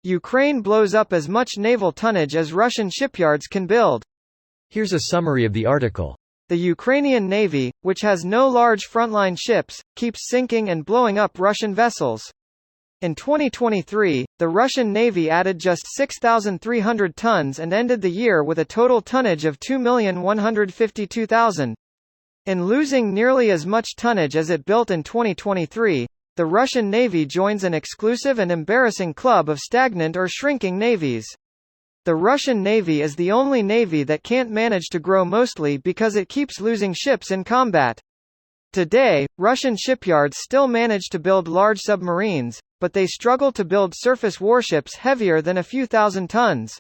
Ukraine blows up as much naval tonnage as Russian shipyards can build. Here's a summary of the article. The Ukrainian Navy, which has no large frontline ships, keeps sinking and blowing up Russian vessels. In 2023, the Russian Navy added just 6,300 tons and ended the year with a total tonnage of 2,152,000. In losing nearly as much tonnage as it built in 2023, the Russian Navy joins an exclusive and embarrassing club of stagnant or shrinking navies. The Russian Navy is the only navy that can't manage to grow, mostly because it keeps losing ships in combat. Today, Russian shipyards still manage to build large submarines, but they struggle to build surface warships heavier than a few thousand tons.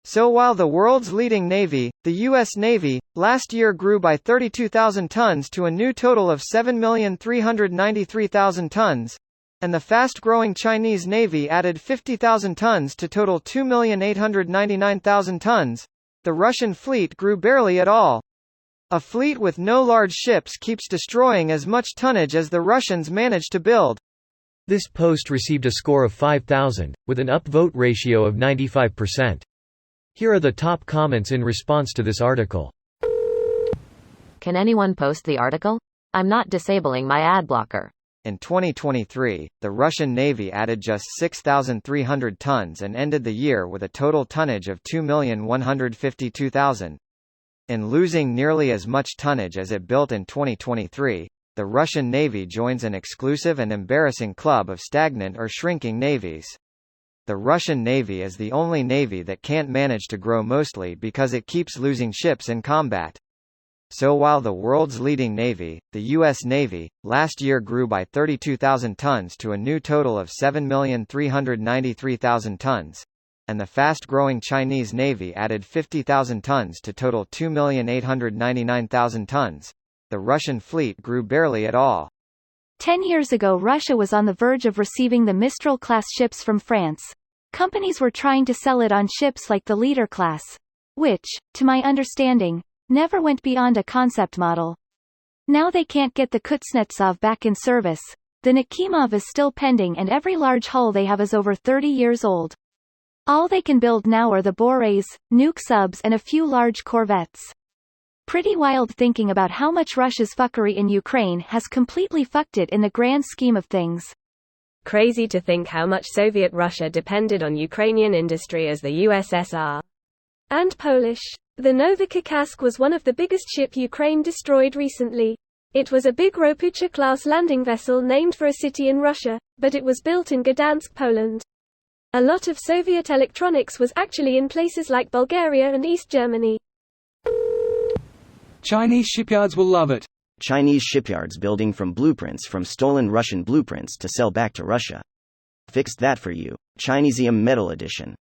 So while the world's leading navy, the U.S. Navy, last year grew by 32,000 tons to a new total of 7,393,000 tons, and the fast-growing Chinese Navy added 50,000 tons to total 2,899,000 tons, the Russian fleet grew barely at all. A fleet with no large ships keeps destroying as much tonnage as the Russians manage to build. This post received a score of 5,000, with an upvote ratio of 95%. Here are the top comments in response to this article. Can anyone post the article? I'm not disabling my ad blocker. In 2023, the Russian Navy added just 6,300 tons and ended the year with a total tonnage of 2,152,000. In losing nearly as much tonnage as it built in 2023, the Russian Navy joins an exclusive and embarrassing club of stagnant or shrinking navies. The Russian Navy is the only navy that can't manage to grow, mostly because it keeps losing ships in combat. So while the world's leading navy, the U.S. Navy, last year grew by 32,000 tons to a new total of 7,393,000 tons, and the fast-growing Chinese Navy added 50,000 tons to total 2,899,000 tons, the Russian fleet grew barely at all. 10 years ago, Russia was on the verge of receiving the Mistral-class ships from France. Companies were trying to sell it on ships like the Leader class, which, to my understanding, never went beyond a concept model. Now they can't get the Kuznetsov back in service, the Nakhimov is still pending, and every large hull they have is over 30 years old. All they can build now are the Borets, nuke subs, and a few large corvettes. Pretty wild thinking about how much Russia's fuckery in Ukraine has completely fucked it in the grand scheme of things. Crazy to think how much Soviet Russia depended on Ukrainian industry as the USSR. And Polish. The Novokaukask was one of the biggest ship Ukraine destroyed recently. It was a big Ropucha-class landing vessel named for a city in Russia, but it was built in Gdansk, Poland. A lot of Soviet electronics was actually in places like Bulgaria and East Germany. Chinese shipyards will love it. Chinese shipyards building from blueprints from stolen Russian blueprints to sell back to Russia. Fixed that for you. Chineseum Metal Edition.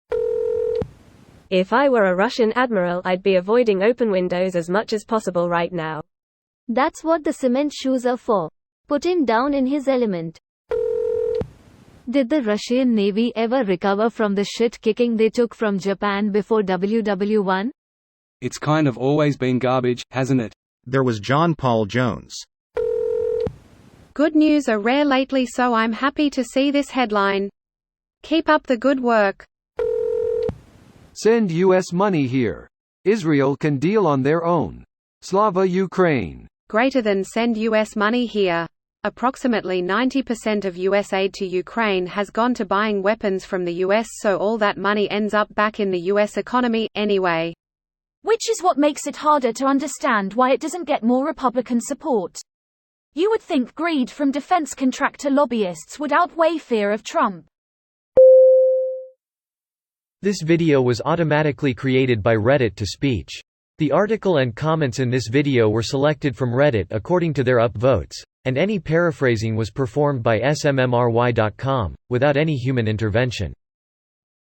If I were a Russian admiral, I'd be avoiding open windows as much as possible right now. That's what the cement shoes are for. Put him down in his element. Did the Russian Navy ever recover from the shit-kicking they took from Japan before WW1? It's kind of always been garbage, hasn't it? There was John Paul Jones. Good news are rare lately, so I'm happy to see this headline. Keep up the good work. Send U.S. money here. Israel can deal on their own. Slava Ukraine. Greater than send U.S. money here. Approximately 90% of U.S. aid to Ukraine has gone to buying weapons from the U.S., so all that money ends up back in the U.S. economy, anyway. Which is what makes it harder to understand why it doesn't get more Republican support. You would think greed from defense contractor lobbyists would outweigh fear of Trump. This video was automatically created by Reddit to speech. The article and comments in this video were selected from Reddit according to their upvotes, and any paraphrasing was performed by smmry.com, without any human intervention.